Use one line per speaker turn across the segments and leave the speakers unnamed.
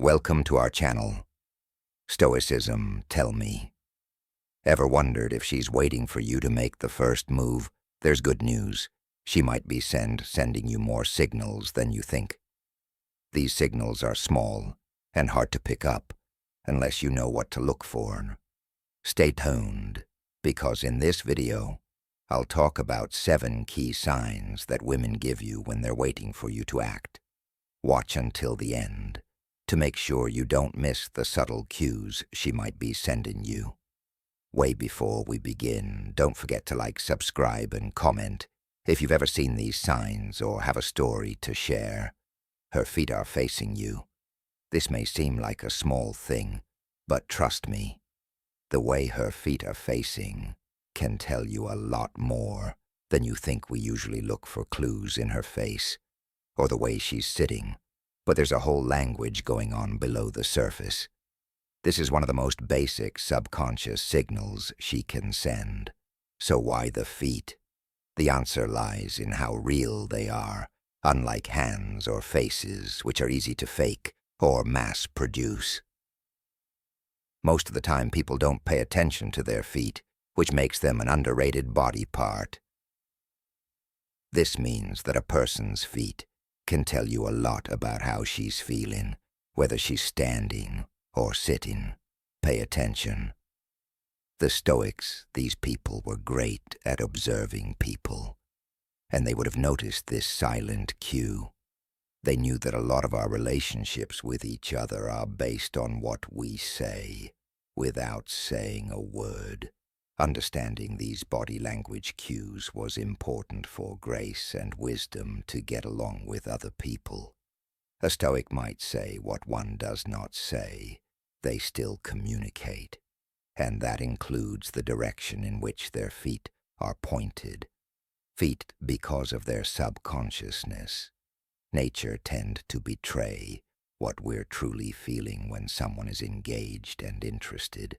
Welcome to our channel, Stoicism Tell Me. Ever wondered if she's waiting for you to make the first move? There's good news. She might be sending you more signals than you think. These signals are small and hard to pick up unless you know what to look for. Stay tuned, because in this video, I'll talk about 7 key signs that women give you when they're waiting for you to act. Watch until the end to make sure you don't miss the subtle cues she might be sending you. Way before we begin, don't forget to like, subscribe, and comment if you've ever seen these signs or have a story to share. Her feet are facing you. This may seem like a small thing, but trust me, the way her feet are facing can tell you a lot more than you think. We usually look for clues in her face or the way she's sitting, but there's a whole language going on below the surface. This is one of the most basic subconscious signals she can send. So why the feet? The answer lies in how real they are, unlike hands or faces, which are easy to fake or mass produce. Most of the time, people don't pay attention to their feet, which makes them an underrated body part. This means that a person's feet can tell you a lot about how she's feeling, whether she's standing or sitting. Pay attention. The Stoics, these people were great at observing people, and they would have noticed this silent cue. They knew that a lot of our relationships with each other are based on what we say, without saying a word. Understanding these body language cues was important for grace and wisdom to get along with other people. A Stoic might say what one does not say. They still communicate, and that includes the direction in which their feet are pointed. Feet, because of their subconsciousness, nature tend to betray what we're truly feeling when someone is engaged and interested.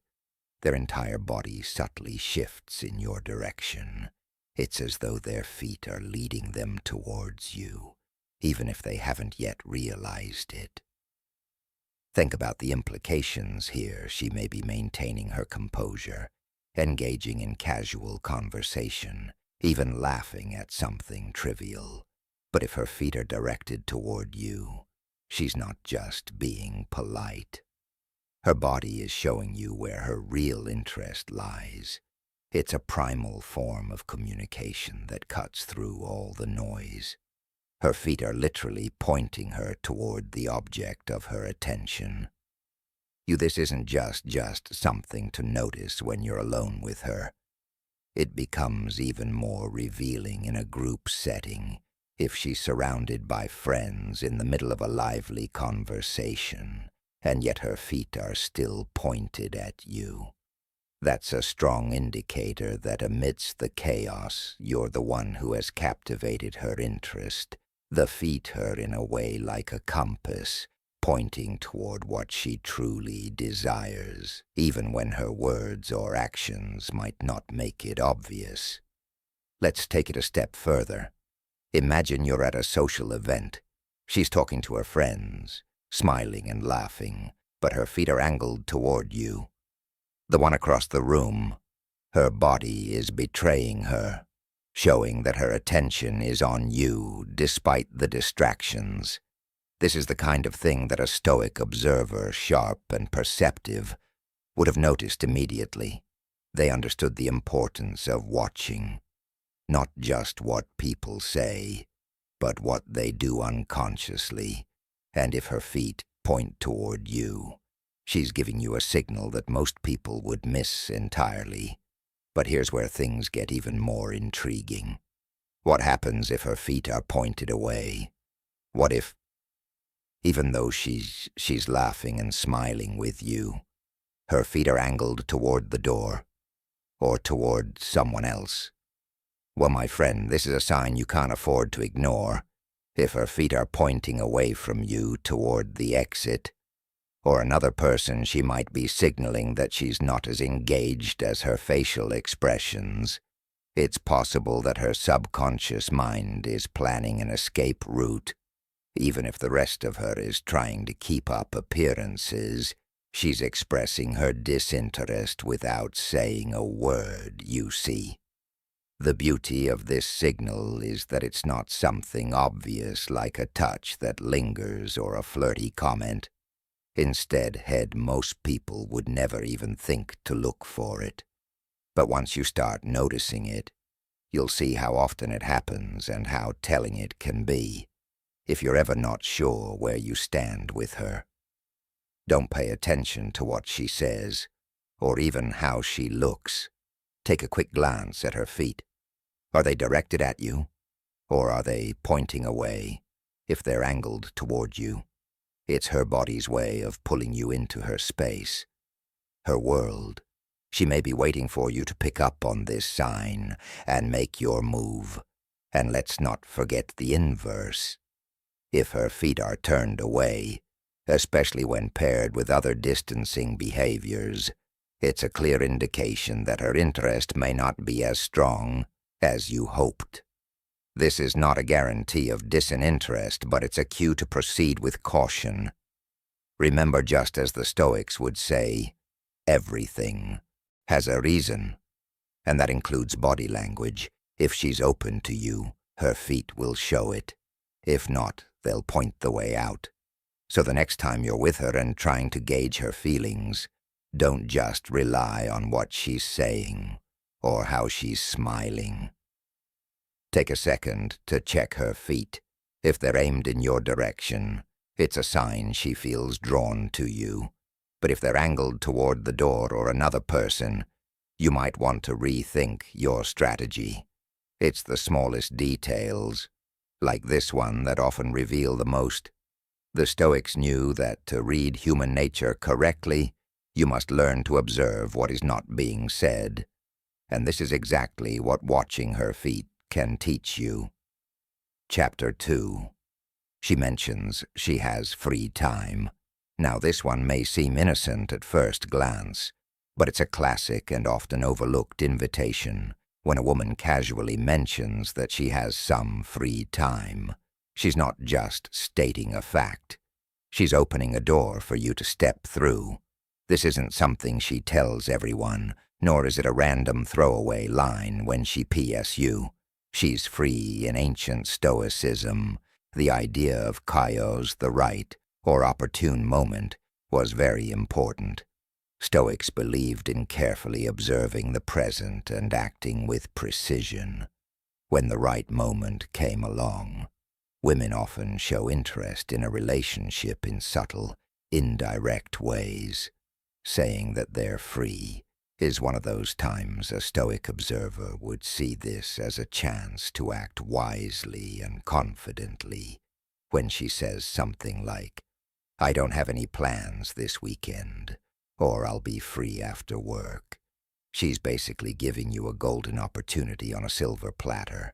Their entire body subtly shifts in your direction. It's as though their feet are leading them towards you, even if they haven't yet realized it. Think about the implications here. She may be maintaining her composure, engaging in casual conversation, even laughing at something trivial. But if her feet are directed toward you, she's not just being polite. Her body is showing you where her real interest lies. It's a primal form of communication that cuts through all the noise. Her feet are literally pointing her toward the object of her attention. This isn't just something to notice when you're alone with her. It becomes even more revealing in a group setting if she's surrounded by friends in the middle of a lively conversation, and yet her feet are still pointed at you. That's a strong indicator that amidst the chaos, you're the one who has captivated her interest. The feet her in a way like a compass, pointing toward what she truly desires, even when her words or actions might not make it obvious. Let's take it a step further. Imagine you're at a social event. She's talking to her friends, smiling and laughing, but her feet are angled toward you. The one across the room, her body is betraying her, showing that her attention is on you despite the distractions. This is the kind of thing that a Stoic observer, sharp and perceptive, would have noticed immediately. They understood the importance of watching, not just what people say, but what they do unconsciously. And if her feet point toward you, she's giving you a signal that most people would miss entirely. But here's where things get even more intriguing. What happens if her feet are pointed away? What if, even though she's laughing and smiling with you, her feet are angled toward the door or toward someone else? Well, my friend, this is a sign you can't afford to ignore. If her feet are pointing away from you toward the exit, or another person, she might be signaling that she's not as engaged as her facial expressions. It's possible that her subconscious mind is planning an escape route. Even if the rest of her is trying to keep up appearances, she's expressing her disinterest without saying a word, you see. The beauty of this signal is that it's not something obvious like a touch that lingers or a flirty comment. Instead, most people would never even think to look for it. But once you start noticing it, you'll see how often it happens and how telling it can be, if you're ever not sure where you stand with her. Don't pay attention to what she says, or even how she looks. Take a quick glance at her feet. Are they directed at you, or are they pointing away? If they're angled toward you, it's her body's way of pulling you into her space, her world. She may be waiting for you to pick up on this sign and make your move. And let's not forget the inverse. If her feet are turned away, especially when paired with other distancing behaviors, it's a clear indication that her interest may not be as strong as you hoped. This is not a guarantee of disinterest, but it's a cue to proceed with caution. Remember, just as the Stoics would say, everything has a reason, and that includes body language. If she's open to you, her feet will show it. If not, they'll point the way out. So the next time you're with her and trying to gauge her feelings, don't just rely on what she's saying or how she's smiling. Take a second to check her feet. If they're aimed in your direction, it's a sign she feels drawn to you. But if they're angled toward the door or another person, you might want to rethink your strategy. It's the smallest details, like this one, that often reveal the most. The Stoics knew that to read human nature correctly, you must learn to observe what is not being said. And this is exactly what watching her feet can teach you. Chapter 2. She mentions she has free time. Now, this one may seem innocent at first glance, but it's a classic and often overlooked invitation. When a woman casually mentions that she has some free time, she's not just stating a fact. She's opening a door for you to step through. This isn't something she tells everyone, nor is it a random throwaway line when she PSU. She's free in ancient Stoicism. The idea of kaios, the right or opportune moment, was very important. Stoics believed in carefully observing the present and acting with precision. When the right moment came along, women often show interest in a relationship in subtle, indirect ways. Saying that they're free is one of those times a Stoic observer would see this as a chance to act wisely and confidently. When she says something like, "I don't have any plans this weekend," or "I'll be free after work," she's basically giving you a golden opportunity on a silver platter.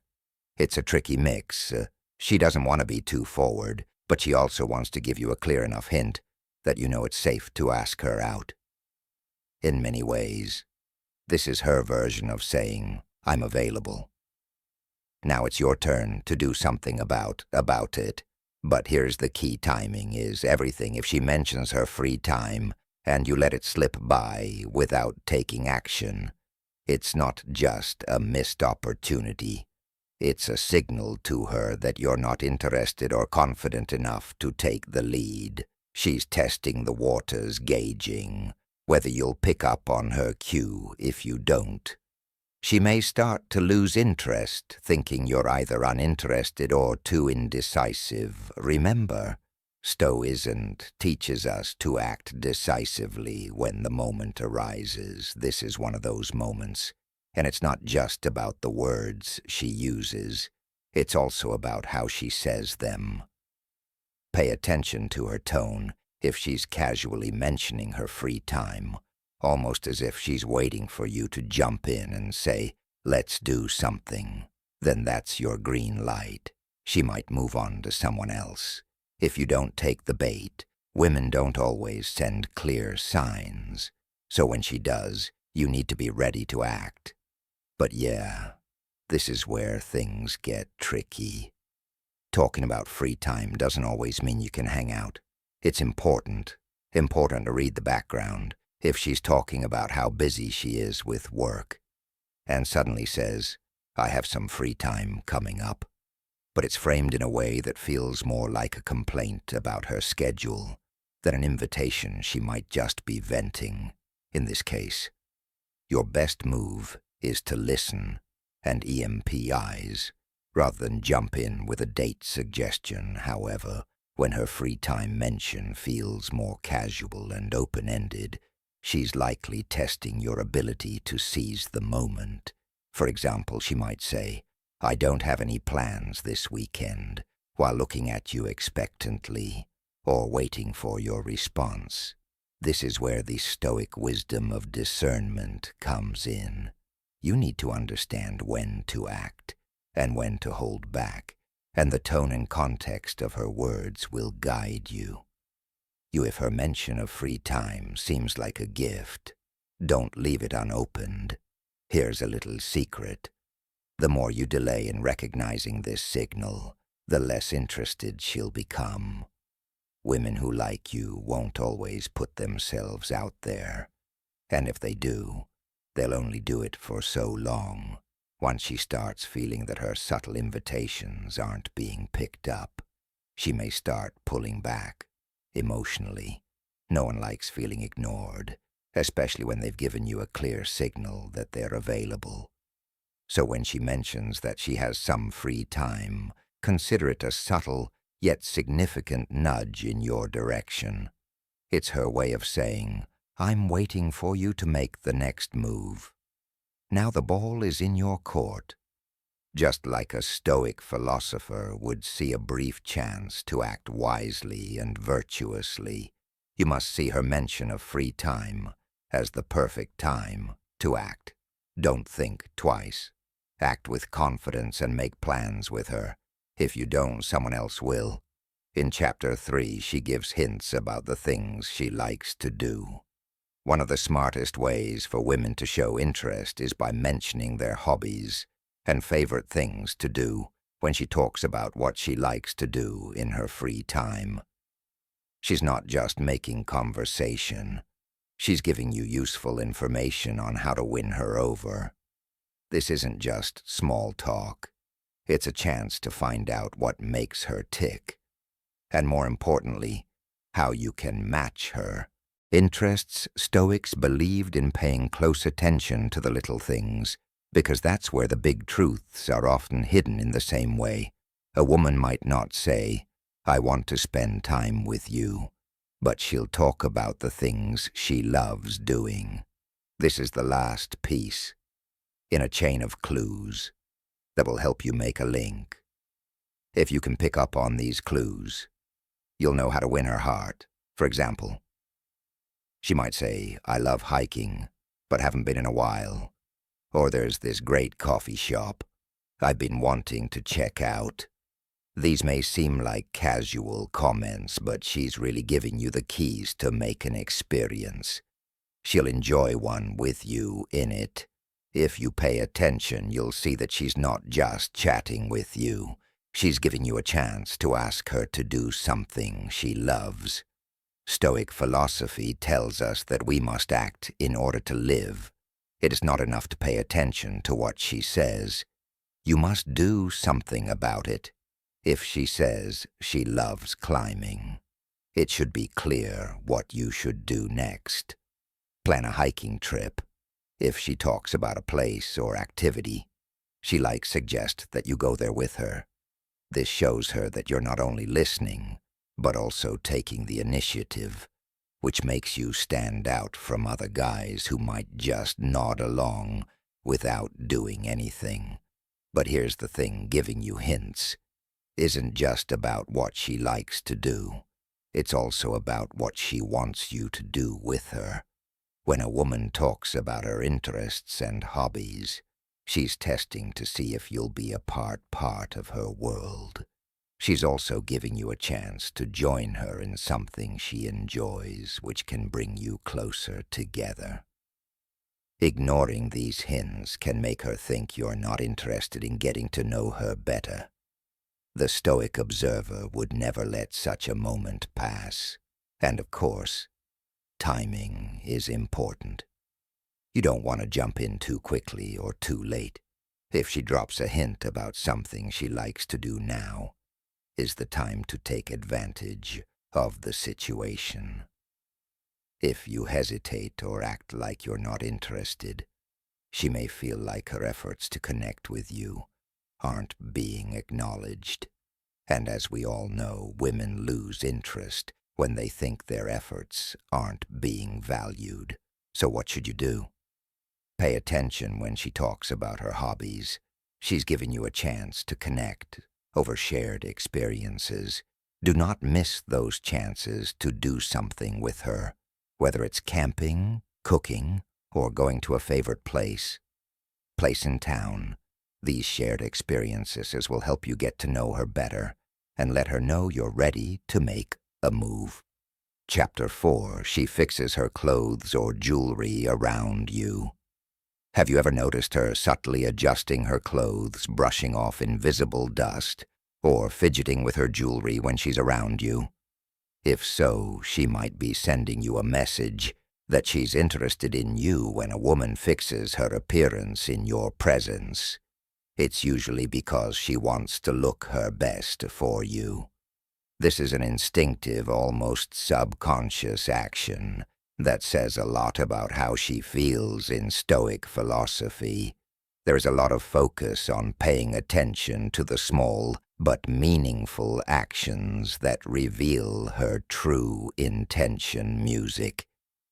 It's a tricky mix. She doesn't want to be too forward, but she also wants to give you a clear enough hint that you know it's safe to ask her out. In many ways, this is her version of saying, "I'm available." Now it's your turn to do something about it. But here's the key: timing is everything. If she mentions her free time and you let it slip by without taking action, it's not just a missed opportunity. It's a signal to her that you're not interested or confident enough to take the lead. She's testing the waters, gauging whether you'll pick up on her cue. If you don't, she may start to lose interest, thinking you're either uninterested or too indecisive. Remember, Stoicism teaches us to act decisively when the moment arises. This is one of those moments, and it's not just about the words she uses. It's also about how she says them. Pay attention to her tone. If she's casually mentioning her free time, almost as if she's waiting for you to jump in and say, "Let's do something," then that's your green light. She might move on to someone else. If you don't take the bait, women don't always send clear signs. So when she does, you need to be ready to act. But yeah, this is where things get tricky. Talking about free time doesn't always mean you can hang out. It's important to read the background. If she's talking about how busy she is with work and suddenly says, I have some free time coming up, but it's framed in a way that feels more like a complaint about her schedule than an invitation she might just be venting. In this case, your best move is to listen and EMP eyes rather than jump in with a date suggestion. However, when her free time mention feels more casual and open-ended, she's likely testing your ability to seize the moment. For example, she might say, I don't have any plans this weekend, while looking at you expectantly or waiting for your response. This is where the Stoic wisdom of discernment comes in. You need to understand when to act and when to hold back, and the tone and context of her words will guide you. If her mention of free time seems like a gift, don't leave it unopened. Here's a little secret. The more you delay in recognizing this signal, the less interested she'll become. Women who like you won't always put themselves out there, and if they do, they'll only do it for so long. Once she starts feeling that her subtle invitations aren't being picked up, she may start pulling back. Emotionally, no one likes feeling ignored, especially when they've given you a clear signal that they're available. So when she mentions that she has some free time, consider it a subtle yet significant nudge in your direction. It's her way of saying, I'm waiting for you to make the next move. Now the ball is in your court. Just like a Stoic philosopher would see a brief chance to act wisely and virtuously, you must see her mention of free time as the perfect time to act. Don't think twice. Act with confidence and make plans with her. If you don't, someone else will. In Chapter 3, she gives hints about the things she likes to do. One of the smartest ways for women to show interest is by mentioning their hobbies and favorite things to do when she talks about what she likes to do in her free time. She's not just making conversation. She's giving you useful information on how to win her over. This isn't just small talk. It's a chance to find out what makes her tick, and more importantly, how you can match her. Interests, Stoics believed in paying close attention to the little things, because that's where the big truths are often hidden in the same way. A woman might not say, I want to spend time with you, but she'll talk about the things she loves doing. This is the last piece in a chain of clues that will help you make a link. If you can pick up on these clues, you'll know how to win her heart. For example, she might say, I love hiking, but haven't been in a while. Or there's this great coffee shop I've been wanting to check out. These may seem like casual comments, but she's really giving you the keys to make an experience. She'll enjoy one with you in it. If you pay attention, you'll see that she's not just chatting with you. She's giving you a chance to ask her to do something she loves. Stoic philosophy tells us that we must act in order to live. It is not enough to pay attention to what she says. You must do something about it. If she says she loves climbing, it should be clear what you should do next. Plan a hiking trip. If she talks about a place or activity she likes, suggest that you go there with her. This shows her that you're not only listening, but also taking the initiative, which makes you stand out from other guys who might just nod along without doing anything. But here's the thing, giving you hints isn't just about what she likes to do. It's also about what she wants you to do with her. When a woman talks about her interests and hobbies, she's testing to see if you'll be a part of her world. She's also giving you a chance to join her in something she enjoys, which can bring you closer together. Ignoring these hints can make her think you're not interested in getting to know her better. The Stoic observer would never let such a moment pass. And of course, timing is important. You don't want to jump in too quickly or too late. If she drops a hint about something she likes to do now, is the time to take advantage of the situation. If you hesitate or act like you're not interested, she may feel like her efforts to connect with you aren't being acknowledged. And as we all know, women lose interest when they think their efforts aren't being valued. So what should you do? Pay attention when she talks about her hobbies. She's giving you a chance to connect over shared experiences. Do not miss those chances to do something with her, whether it's camping, cooking, or going to a favorite place in town. These shared experiences will help you get to know her better and let her know you're ready to make a move. Chapter 4. She fixes her clothes or jewelry around you. Have you ever noticed her subtly adjusting her clothes, brushing off invisible dust, or fidgeting with her jewelry when she's around you? If so, she might be sending you a message that she's interested in you. When a woman fixes her appearance in your presence, it's usually because she wants to look her best for you. This is an instinctive, almost subconscious action that says a lot about how she feels. In Stoic philosophy, there is a lot of focus on paying attention to the small but meaningful actions that reveal her true intention. Music.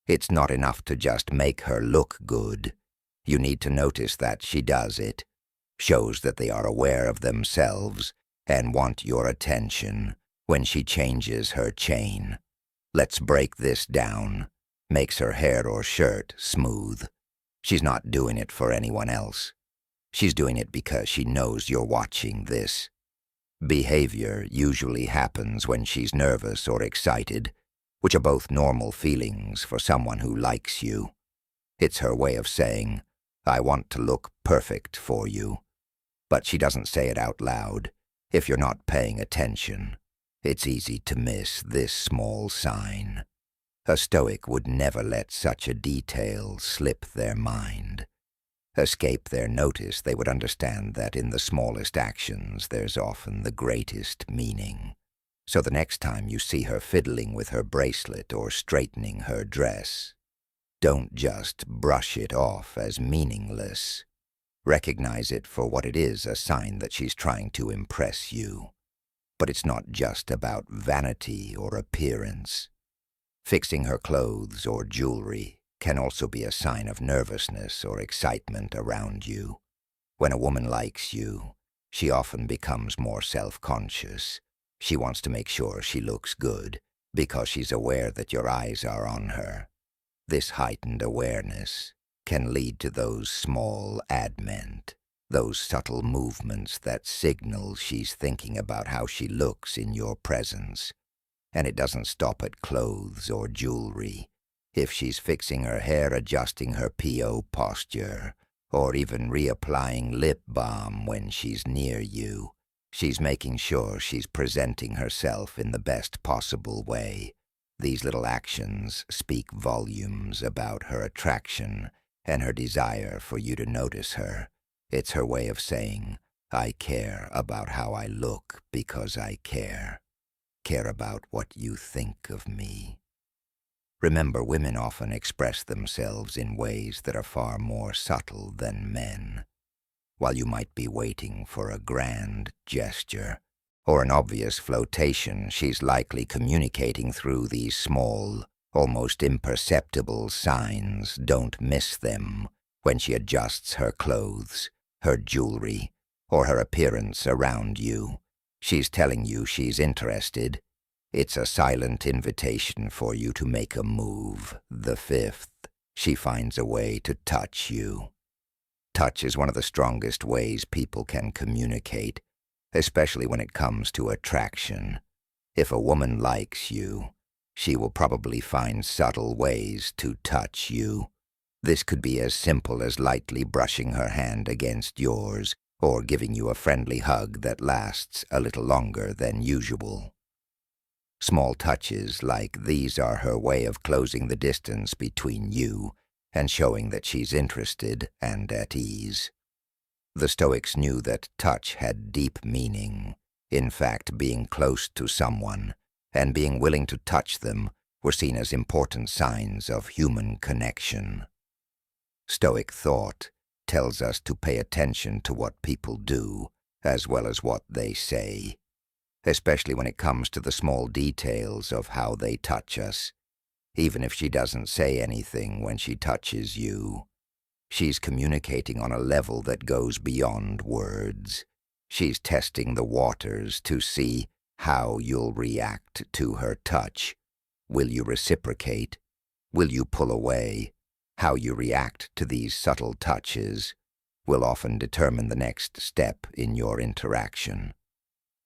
It's not enough to just make her look good. You need to notice that she does it, shows that they are aware of themselves and want your attention. When she changes her chain, let's break this down, makes her hair or shirt smooth. She's not doing it for anyone else. She's doing it because she knows you're watching. This behavior usually happens when she's nervous or excited, which are both normal feelings for someone who likes you. It's her way of saying, I want to look perfect for you. But she doesn't say it out loud. If you're not paying attention, it's easy to miss this small sign. A Stoic would never let such a detail slip their mind, escape their notice. They would understand that in the smallest actions there's often the greatest meaning. So the next time you see her fiddling with her bracelet or straightening her dress, don't just brush it off as meaningless. Recognize it for what it is, a sign that she's trying to impress you. But it's not just about vanity or appearance. Fixing her clothes or jewelry can also be a sign of nervousness or excitement around you. When a woman likes you, she often becomes more self-conscious. She wants to make sure she looks good because she's aware that your eyes are on her. This heightened awareness can lead to those small adment, those subtle movements that signal she's thinking about how she looks in your presence. And it doesn't stop at clothes or jewelry. If she's fixing her hair, adjusting her PO posture, or even reapplying lip balm when she's near you, she's making sure she's presenting herself in the best possible way. These little actions speak volumes about her attraction and her desire for you to notice her. It's her way of saying, I care about how I look because I care. Care about what you think of me. Remember, women often express themselves in ways that are far more subtle than men. While you might be waiting for a grand gesture or an obvious flotation, she's likely communicating through these small, almost imperceptible signs. Don't miss them. When she adjusts her clothes, her jewelry, or her appearance around you, she's telling you she's interested. It's a silent invitation for you to make a move. The 5th, she finds a way to touch you. Touch is one of the strongest ways people can communicate, especially when it comes to attraction. If a woman likes you, she will probably find subtle ways to touch you. This could be as simple as lightly brushing her hand against yours, or giving you a friendly hug that lasts a little longer than usual. Small touches like these are her way of closing the distance between you and showing that she's interested and at ease. The Stoics knew that touch had deep meaning. In fact, being close to someone and being willing to touch them were seen as important signs of human connection. Stoic thought tells us to pay attention to what people do as well as what they say, especially when it comes to the small details of how they touch us. Even if she doesn't say anything when she touches you, she's communicating on a level that goes beyond words. She's testing the waters to see how you'll react to her touch. Will you reciprocate? Will you pull away? How you react to these subtle touches will often determine the next step in your interaction.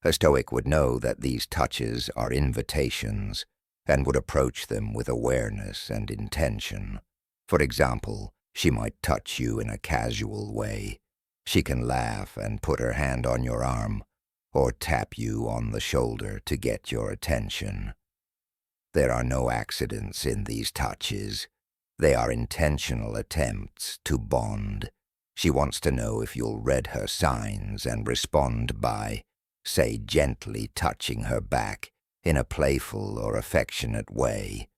A Stoic would know that these touches are invitations and would approach them with awareness and intention. For example, she might touch you in a casual way. She can laugh and put her hand on your arm, or tap you on the shoulder to get your attention. There are no accidents in these touches. They are intentional attempts to bond. She wants to know if you'll read her signs and respond by, say, gently touching her back in a playful or affectionate way.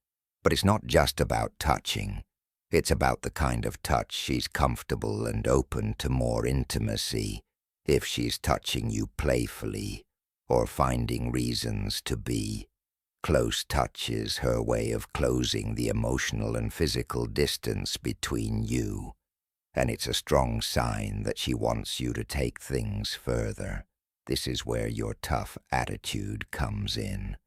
But it's not just about touching. It's about the kind of touch she's comfortable and open to more intimacy. If she's touching you playfully or finding reasons to be. Close touch is her way of closing the emotional and physical distance between you, and it's a strong sign that she wants you to take things further. This is where your tough attitude comes in.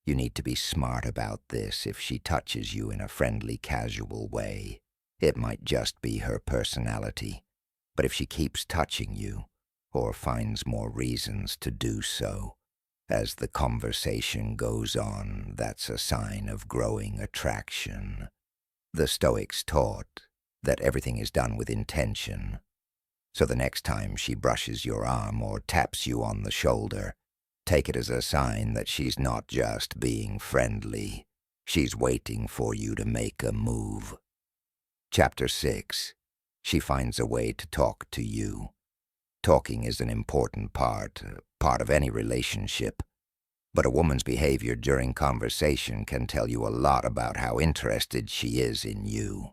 You need to be smart about this. If she touches you in a friendly, casual way, it might just be her personality. But if she keeps touching you, or finds more reasons to do so, as the conversation goes on, that's a sign of growing attraction. The Stoics taught that everything is done with intention. So the next time she brushes your arm or taps you on the shoulder, take it as a sign that she's not just being friendly. She's waiting for you to make a move. Chapter 6. She finds a way to talk to you. Talking is an important part of any relationship. But a woman's behavior during conversation can tell you a lot about how interested she is in you.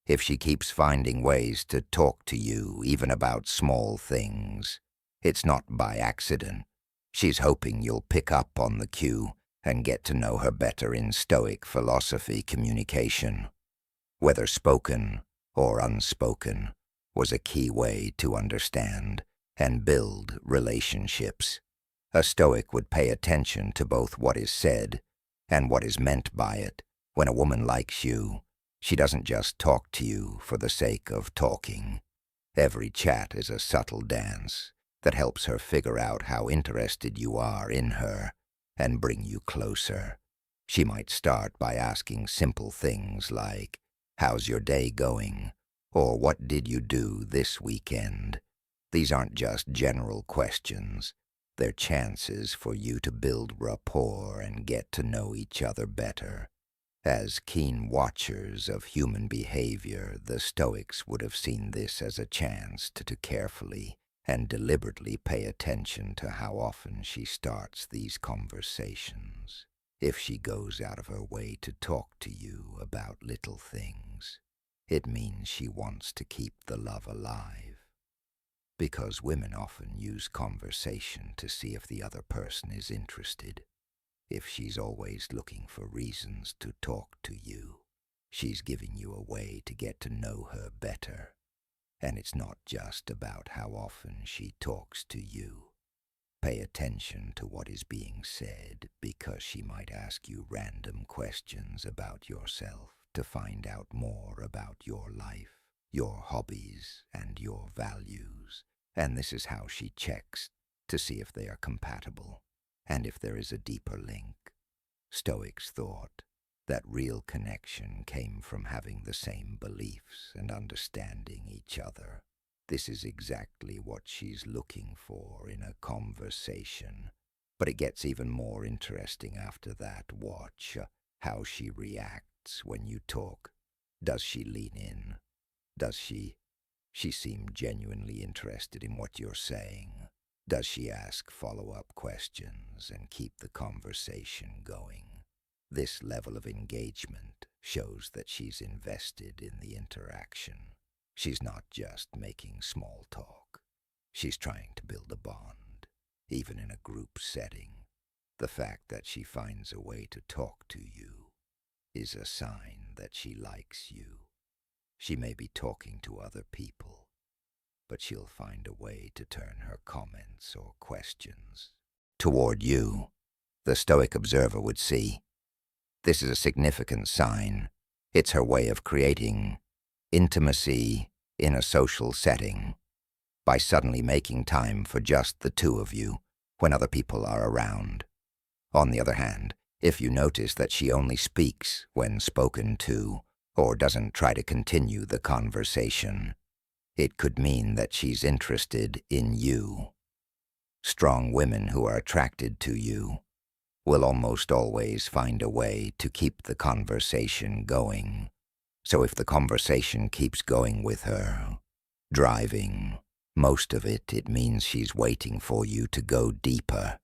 If she keeps finding ways to talk to you, even about small things, it's not by accident. She's hoping you'll pick up on the cue and get to know her better in Stoic philosophy. Communication, whether spoken or unspoken, was a key way to understand and build relationships. A Stoic would pay attention to both what is said and what is meant by it. When a woman likes you, she doesn't just talk to you for the sake of talking. Every chat is a subtle dance that helps her figure out how interested you are in her and bring you closer. She might start by asking simple things like, "How's your day going?" or "What did you do this weekend?" These aren't just general questions. They're chances for you to build rapport and get to know each other better. As keen watchers of human behavior, the Stoics would have seen this as a chance to carefully and deliberately pay attention to how often she starts these conversations. If she goes out of her way to talk to you about little things, it means she wants to keep the love alive. Because women often use conversation to see if the other person is interested. If she's always looking for reasons to talk to you, she's giving you a way to get to know her better. And it's not just about how often she talks to you. Pay attention to what is being said, because she might ask you random questions about yourself to find out more about your life, your hobbies, and your values. And this is how she checks to see if they are compatible and if there is a deeper link. Stoics thought that real connection came from having the same beliefs and understanding each other. This is exactly what she's looking for in a conversation. But it gets even more interesting after that. Watch how she reacts when you talk. Does she lean in? Does she seem genuinely interested in what you're saying? Does she ask follow-up questions and keep the conversation going? This level of engagement shows that she's invested in the interaction. She's not just making small talk. She's trying to build a bond, even in a group setting. The fact that she finds a way to talk to you is a sign that she likes you. She may be talking to other people, but she'll find a way to turn her comments or questions toward you. The Stoic observer would see. This is a significant sign. It's her way of creating intimacy in a social setting by suddenly making time for just the two of you when other people are around. On the other hand, if you notice that she only speaks when spoken to or doesn't try to continue the conversation, it could mean that she's interested in you. Strong women who are attracted to you will almost always find a way to keep the conversation going. So if the conversation keeps going with her, driving most of it, it means she's waiting for you to go deeper.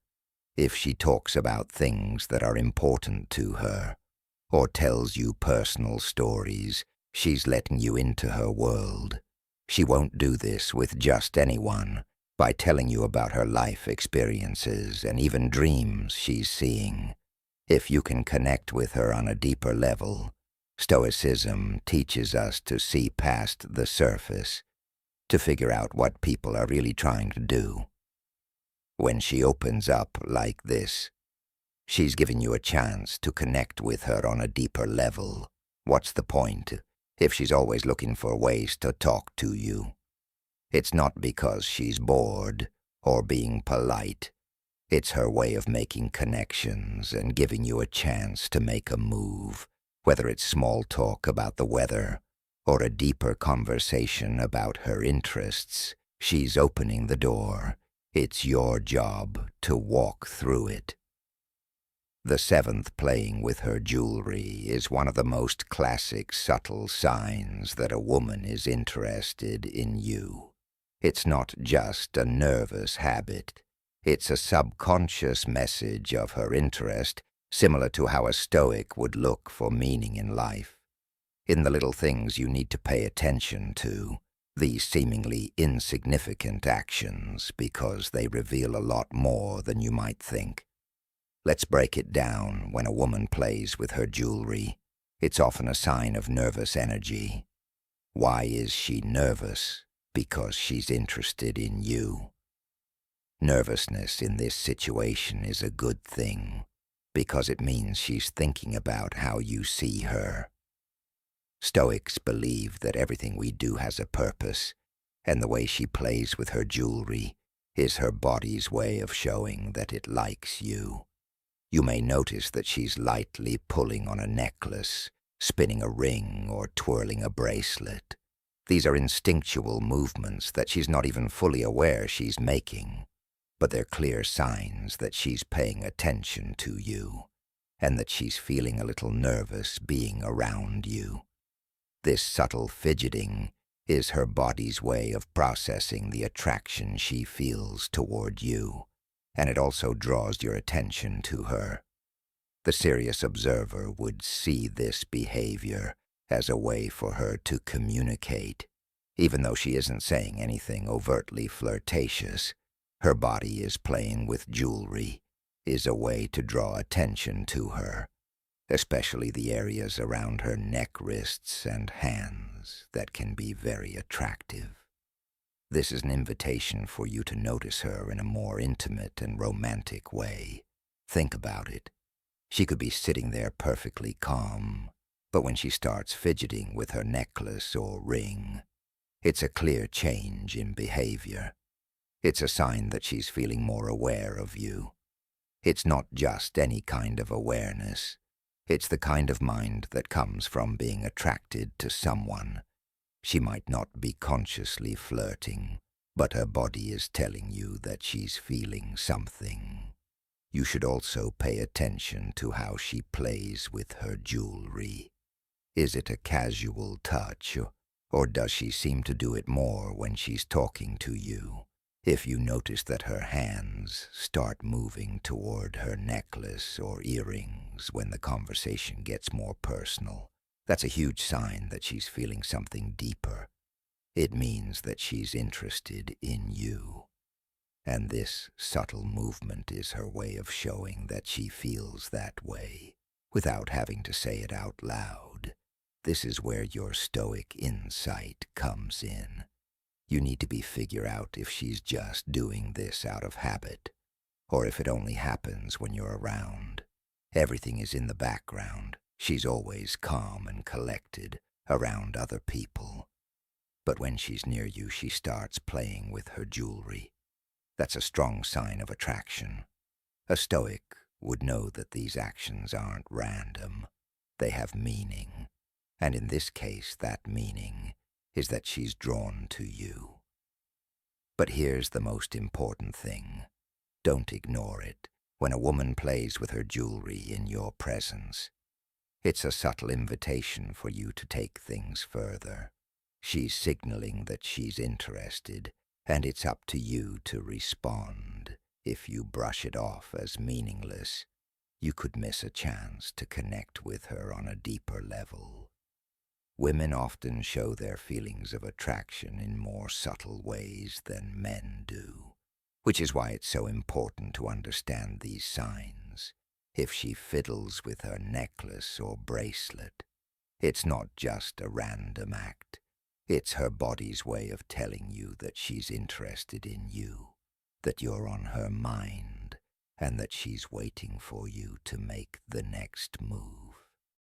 If she talks about things that are important to her, or tells you personal stories, she's letting you into her world. She won't do this with just anyone. By telling you about her life experiences and even dreams she's seeing. If you can connect with her on a deeper level, Stoicism teaches us to see past the surface, to figure out what people are really trying to do. When she opens up like this, she's giving you a chance to connect with her on a deeper level. What's the point if she's always looking for ways to talk to you? It's not because she's bored or being polite. It's her way of making connections and giving you a chance to make a move, whether it's small talk about the weather or a deeper conversation about her interests. She's opening the door. It's your job to walk through it. The seventh, playing with her jewelry, is one of the most classic subtle signs that a woman is interested in you. It's not just a nervous habit. It's a subconscious message of her interest, similar to how a Stoic would look for meaning in life. In the little things you need to pay attention to, these seemingly insignificant actions, because they reveal a lot more than you might think. Let's break it down. When a woman plays with her jewelry, it's often a sign of nervous energy. Why is she nervous? Because she's interested in you. Nervousness in this situation is a good thing, because it means she's thinking about how you see her. Stoics believe that everything we do has a purpose, and the way she plays with her jewelry is her body's way of showing that it likes you. You may notice that she's lightly pulling on a necklace, spinning a ring, or twirling a bracelet. These are instinctual movements that she's not even fully aware she's making, but they're clear signs that she's paying attention to you, and that she's feeling a little nervous being around you. This subtle fidgeting is her body's way of processing the attraction she feels toward you, and it also draws your attention to her. The serious observer would see this behavior as a way for her to communicate. Even though she isn't saying anything overtly flirtatious, her body is playing with jewelry, is a way to draw attention to her, especially the areas around her neck, wrists, and hands that can be very attractive. This is an invitation for you to notice her in a more intimate and romantic way. Think about it. She could be sitting there perfectly calm, but when she starts fidgeting with her necklace or ring, it's a clear change in behavior. It's a sign that she's feeling more aware of you. It's not just any kind of awareness. It's the kind of mind that comes from being attracted to someone. She might not be consciously flirting, but her body is telling you that she's feeling something. You should also pay attention to how she plays with her jewelry. Is it a casual touch, or does she seem to do it more when she's talking to you? If you notice that her hands start moving toward her necklace or earrings when the conversation gets more personal, that's a huge sign that she's feeling something deeper. It means that she's interested in you. And this subtle movement is her way of showing that she feels that way, without having to say it out loud. This is where your Stoic insight comes in. You need to figure out if she's just doing this out of habit, or if it only happens when you're around. Everything is in the background. She's always calm and collected around other people. But when she's near you, she starts playing with her jewelry. That's a strong sign of attraction. A Stoic would know that these actions aren't random. They have meaning. And in this case, that meaning is that she's drawn to you. But here's the most important thing. Don't ignore it when a woman plays with her jewelry in your presence. It's a subtle invitation for you to take things further. She's signaling that she's interested, and it's up to you to respond. If you brush it off as meaningless, you could miss a chance to connect with her on a deeper level. Women often show their feelings of attraction in more subtle ways than men do, which is why it's so important to understand these signs. If she fiddles with her necklace or bracelet, it's not just a random act. It's her body's way of telling you that she's interested in you, that you're on her mind, and that she's waiting for you to make the next move.